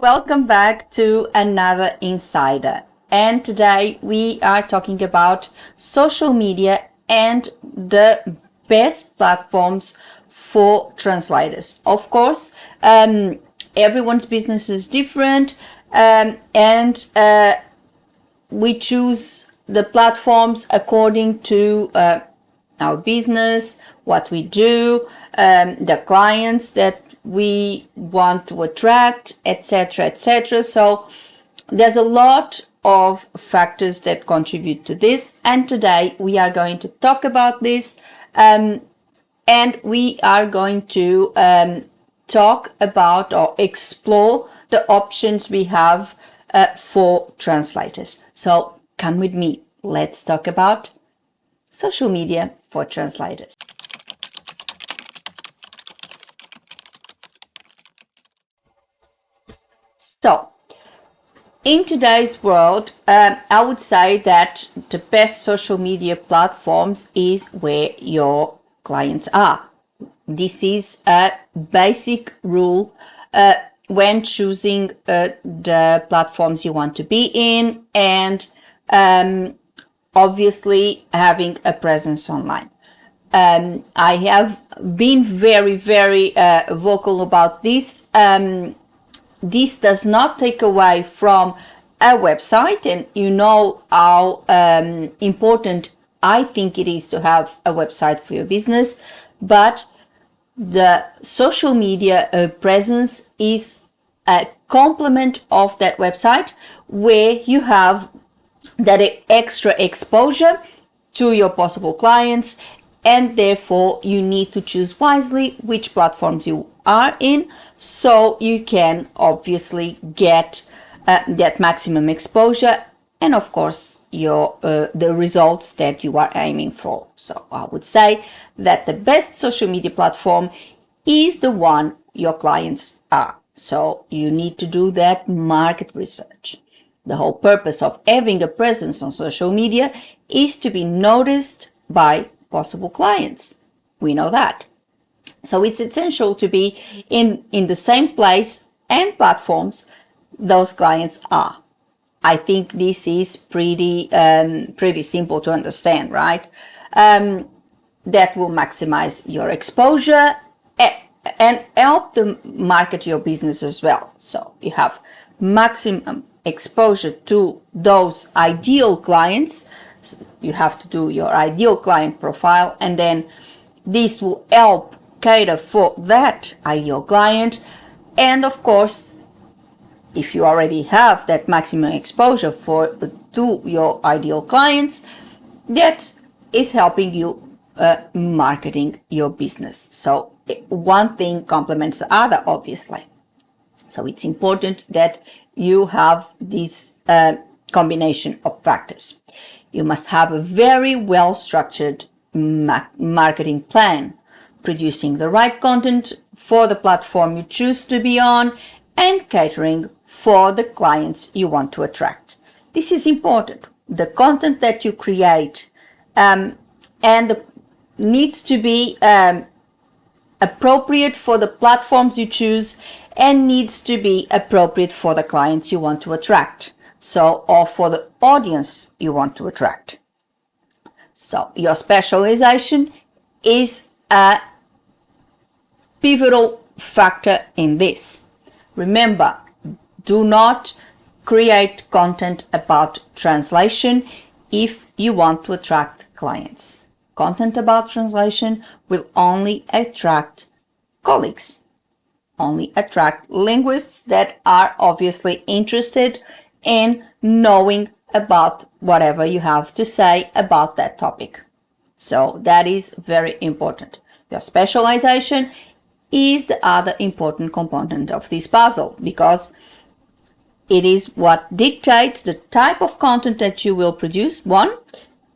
Welcome back to another Insider. And today we are talking about social media and the best platforms for translators. Of course, everyone's business is different, and we choose the platforms according to our business, what we do, the clients that we want to attract, etc., etc. So there's a lot of factors that contribute to this, and today we are going to talk about this, and we are going to talk about or explore the options we have for translators. So come with me, let's talk about social media for translators. So, in today's world, I would say that the best social media platforms is where your clients are. This is a basic rule when choosing the platforms you want to be in, and obviously having a presence online. I have been very, very vocal about this. This does not take away from a website, and you know how important I think it is to have a website for your business, but the social media presence is a complement of that website, where you have that extra exposure to your possible clients, and therefore you need to choose wisely which platforms you are in, so you can obviously get that maximum exposure and of course your the results that you are aiming for. So I would say that the best social media platform is the one your clients are. So you need to do that market research. The whole purpose of having a presence on social media is to be noticed by possible clients. We know that. So it's essential to be in the same place and platforms those clients are. I think this is pretty simple to understand, right? That will maximize your exposure and help to market your business as well. So you have maximum exposure to those ideal clients. So you have to do your ideal client profile, and then this will help cater for that ideal client. And of course, if you already have that maximum exposure to your ideal clients, that is helping you marketing your business. So one thing complements the other, obviously. So it's important that you have this combination of factors. You must have a very well structured marketing plan, producing the right content for the platform you choose to be on, and catering for the clients you want to attract. This is important. The content that you create needs to be appropriate for the platforms you choose, and needs to be appropriate for the clients you want to attract. So, or for the audience you want to attract. So your specialization is a pivotal factor in this. Remember, do not create content about translation if you want to attract clients. Content about translation will only attract colleagues, only attract linguists that are obviously interested in knowing about whatever you have to say about that topic. So that is very important. Your specialization is the other important component of this puzzle, because it is what dictates the type of content that you will produce, one,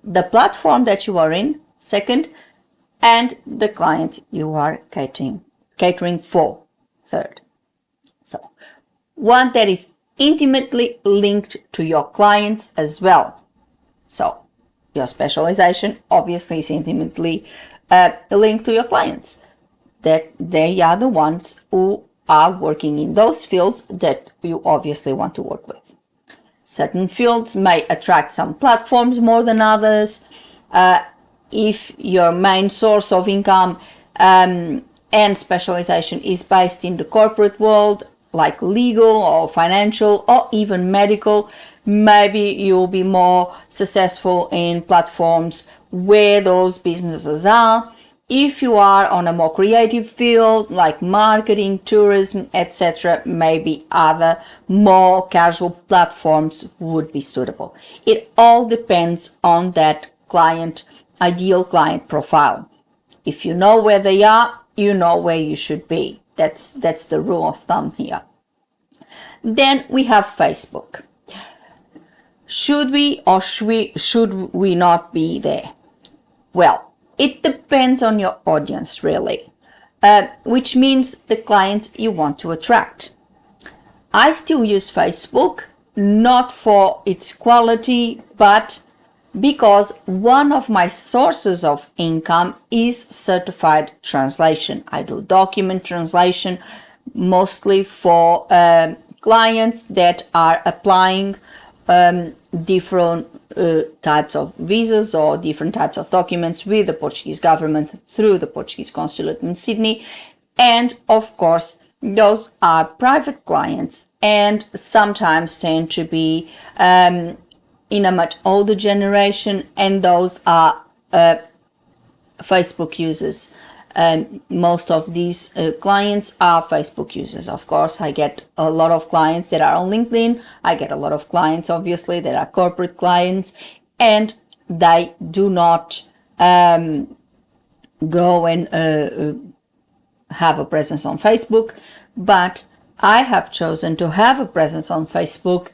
the platform that you are in, second, and the client you are catering for, third. So one that is intimately linked to your clients as well. So your specialization obviously is intimately linked to your clients, that they are the ones who are working in those fields that you obviously want to work with. Certain fields may attract some platforms more than others. If your main source of income and specialization is based in the corporate world, like legal or financial or even medical, maybe you'll be more successful in platforms where those businesses are. If you are on a more creative field like marketing, tourism, etc., maybe other more casual platforms would be suitable. It all depends on that ideal client profile. If you know where they are, you know where you should be. That's the rule of thumb here. Then we have Facebook. Should we or should we not be there? Well, it depends on your audience, really, which means the clients you want to attract. I still use Facebook, not for its quality, but because one of my sources of income is certified translation. I do document translation mostly for clients that are applying different types of visas or different types of documents with the Portuguese government through the Portuguese consulate in Sydney. And of course, those are private clients and sometimes tend to be in a much older generation, and those are Facebook users. Most of these clients are Facebook users. Of course, I get a lot of clients that are on LinkedIn. I get a lot of clients, obviously, that are corporate clients, and they do not go and have a presence on Facebook. But I have chosen to have a presence on Facebook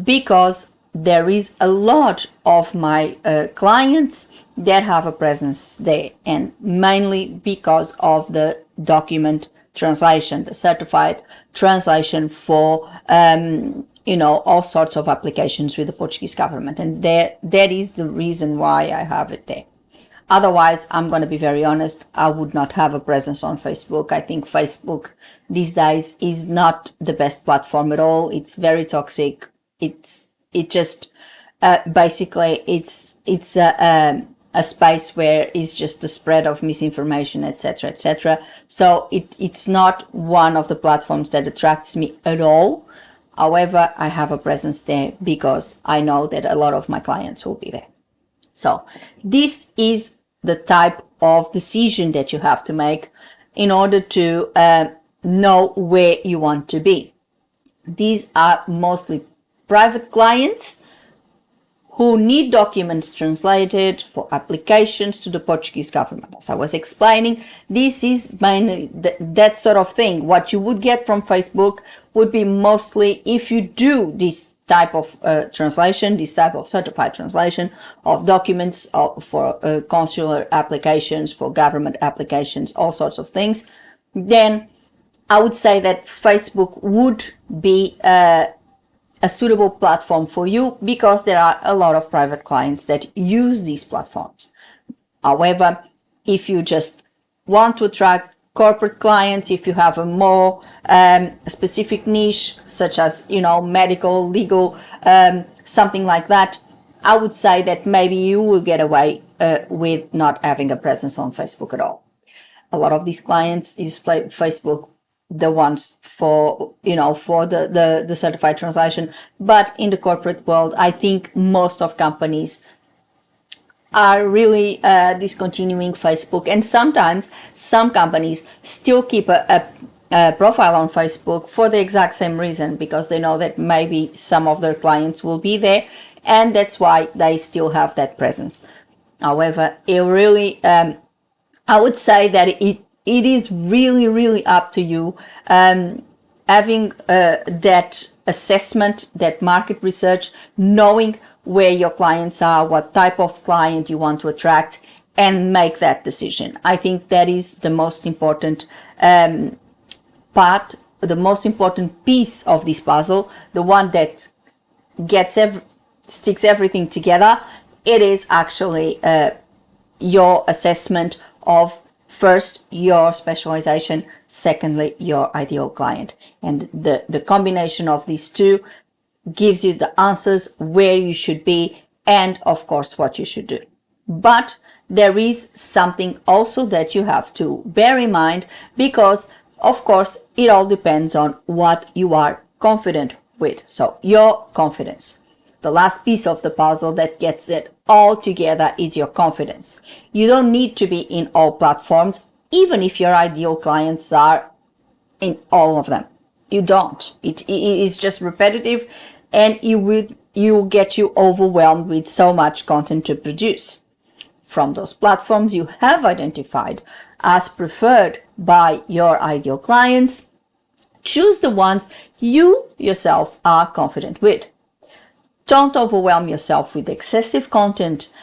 because there is a lot of my clients that have a presence there, and mainly because of the document translation, the certified translation for all sorts of applications with the Portuguese government, and that is the reason why I have it there. Otherwise, I'm going to be very honest, I would not have a presence on Facebook. I think Facebook these days is not the best platform at all. It's very toxic. It just basically it's a space where it's just the spread of misinformation, etc., etc. So it's not one of the platforms that attracts me at all. However, I have a presence there because I know that a lot of my clients will be there. So this is the type of decision that you have to make in order to know where you want to be. These are mostly private clients who need documents translated for applications to the Portuguese government. As I was explaining, this is mainly that sort of thing. What you would get from Facebook would be mostly, if you do this type of translation, this type of certified translation of documents for consular applications, for government applications, all sorts of things, then I would say that Facebook would be a suitable platform for you because there are a lot of private clients that use these platforms. However, if you just want to attract corporate clients, if you have a more specific niche, such as, medical, legal, something like that, I would say that maybe you will get away with not having a presence on Facebook at all. A lot of these clients use Facebook, the ones for the certified translation, but in the corporate world, I think most of companies are really discontinuing Facebook, and sometimes some companies still keep a profile on Facebook for the exact same reason, because they know that maybe some of their clients will be there, and that's why they still have that presence. However, it really I would say that it is really, really up to you, having that assessment, that market research, knowing where your clients are, what type of client you want to attract, and make that decision. I think that is the most important part, the most important piece of this puzzle, the one that sticks everything together. It is actually your assessment of First, your specialization. Secondly, your ideal client. And the combination of these two gives you the answers where you should be and, of course, what you should do. But there is something also that you have to bear in mind because, of course, it all depends on what you are confident with. So, your confidence. The last piece of the puzzle that gets it all together is your confidence. You don't need to be in all platforms, even if your ideal clients are in all of them. You don't. It is just repetitive, and you will get you overwhelmed with so much content to produce. From those platforms you have identified as preferred by your ideal clients, choose the ones you yourself are confident with. Don't overwhelm yourself with excessive content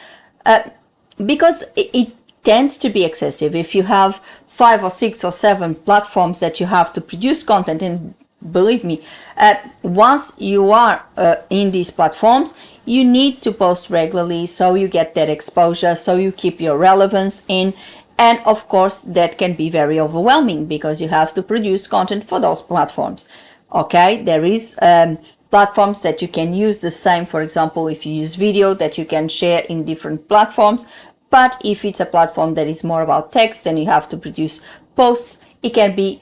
because it tends to be excessive. If you have 5 or 6 or 7 platforms that you have to produce content, and believe me, once you are in these platforms, you need to post regularly so you get that exposure, so you keep your relevance in. And of course, that can be very overwhelming because you have to produce content for those platforms. Okay, there is platforms that you can use the same, for example, if you use video, that you can share in different platforms. But if it's a platform that is more about text and you have to produce posts, it can be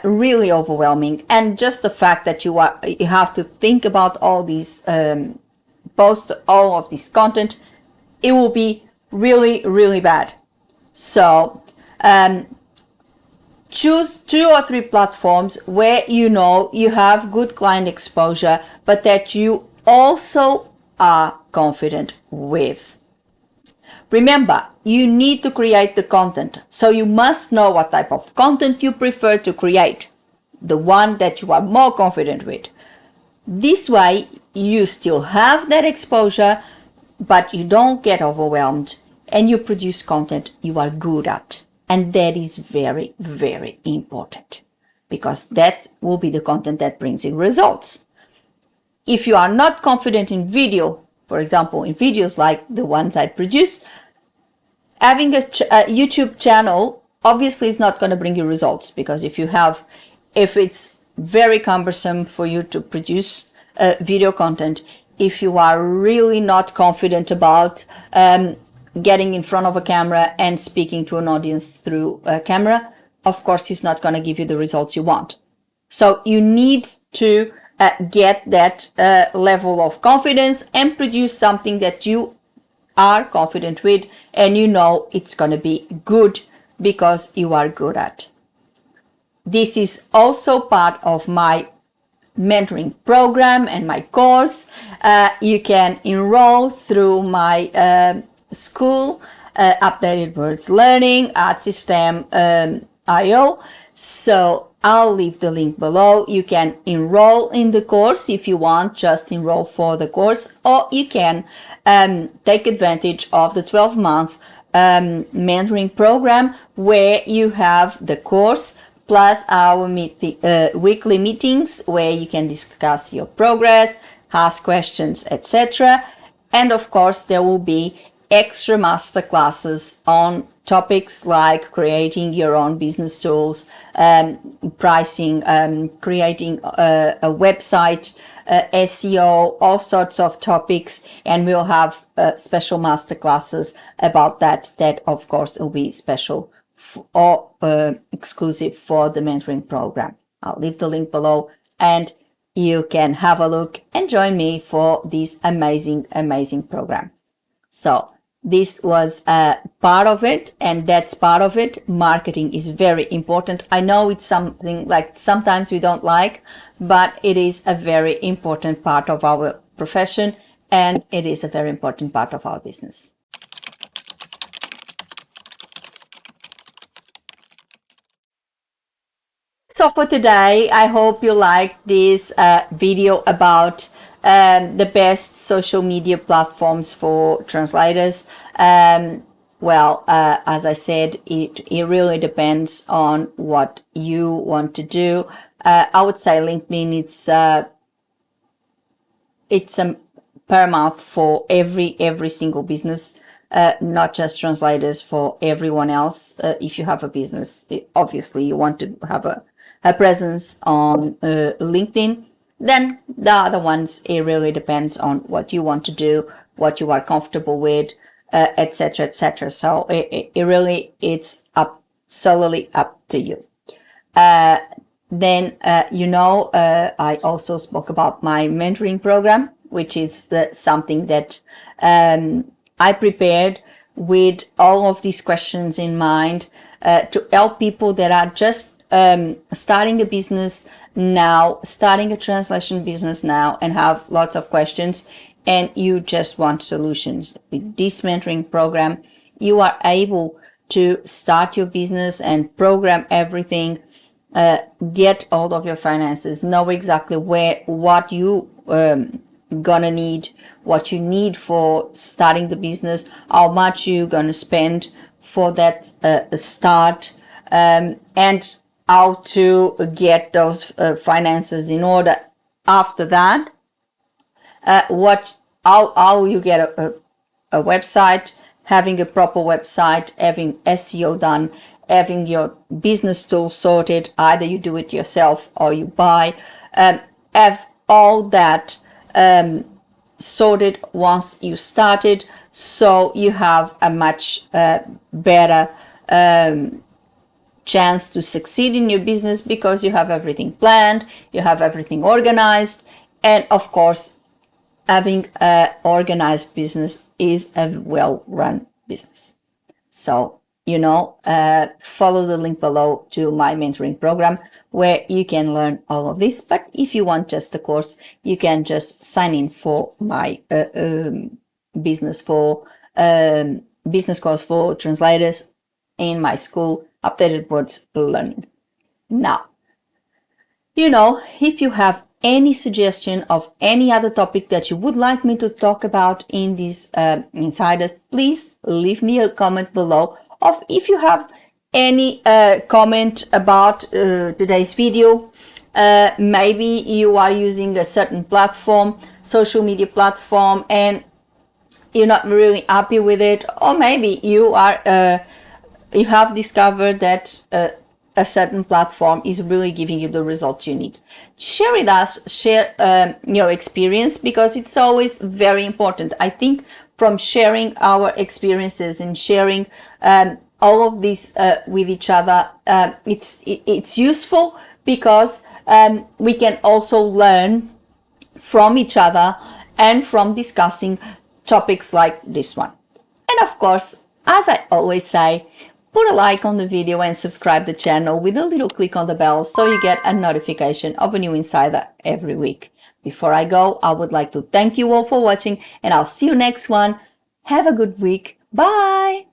really overwhelming. And just the fact that you have to think about all these posts, all of this content, it will be really, really bad. So choose 2 or 3 platforms where you know you have good client exposure, but that you also are confident with. Remember, you need to create the content, so you must know what type of content you prefer to create, the one that you are more confident with. This way, you still have that exposure, but you don't get overwhelmed and you produce content you are good at. And that is very, very important because that will be the content that brings you results. If you are not confident in video, for example, in videos like the ones I produce, having a YouTube channel obviously is not going to bring you results because if it's very cumbersome for you to produce video content, if you are really not confident about getting in front of a camera and speaking to an audience through a camera, of course, it's not going to give you the results you want. So you need to get that level of confidence and produce something that you are confident with and you know it's going to be good because you are good at. This is also part of my mentoring program and my course. You can enroll through my school, Updated Words Learning at System.io. So I'll leave the link below. You can enroll in the course if you want, just enroll for the course, or you can take advantage of the 12-month mentoring program where you have the course plus our weekly meetings where you can discuss your progress, ask questions, etc. And of course, there will be extra master classes on topics like creating your own business tools, pricing, creating a website, SEO, all sorts of topics, and we'll have special master classes about that of course will be special or exclusive for the mentoring program. I'll leave the link below and you can have a look and join me for this amazing program. So this was part of it, and that's part of it. Marketing is very important. I know it's something like sometimes we don't like, but it is a very important part of our profession and it is a very important part of our business. So for today, I hope you liked this video about the best social media platforms for translators. Well, as I said, it really depends on what you want to do. I would say LinkedIn, it's paramount for every single business. not just translators, for everyone else. If you have a business, obviously you want to have a presence on LinkedIn. Then the other ones, it really depends on what you want to do, what you are comfortable with, etc., etc. So it really, it's up solely up to you. Then, I also spoke about my mentoring program, which is something that I prepared with all of these questions in mind to help people that are just starting a business now, starting a translation business now, and have lots of questions, and you just want solutions. With this mentoring program, you are able to start your business and program everything, get all of your finances, know exactly what you gonna need, what you need for starting the business, how much you're gonna spend for that start, and how to get those finances in order after that. How you get a website, having a proper website, having SEO done, having your business tool sorted, either you do it yourself or you buy, have all that sorted once you started, so you have a much better chance to succeed in your business, because you have everything planned, you have everything organized, and of course, having an organized business is a well-run business. So, follow the link below to my mentoring program, where you can learn all of this. But if you want just the course, you can just sign in for my business course for translators in my school, Updated Words Learning. Now, if you have any suggestion of any other topic that you would like me to talk about in these insiders, please leave me a comment below. Or if you have any comment about today's video, maybe you are using a certain platform, social media platform, and you're not really happy with it, or maybe you have discovered that a certain platform is really giving you the results you need. Share with us, share your experience, because it's always very important. I think from sharing our experiences and sharing all of this with each other, it's useful, because we can also learn from each other and from discussing topics like this one. And of course, as I always say, put a like on the video and subscribe the channel with a little click on the bell, so you get a notification of a new insider every week. Before I go, I would like to thank you all for watching, and I'll see you next one. Have a good week. Bye!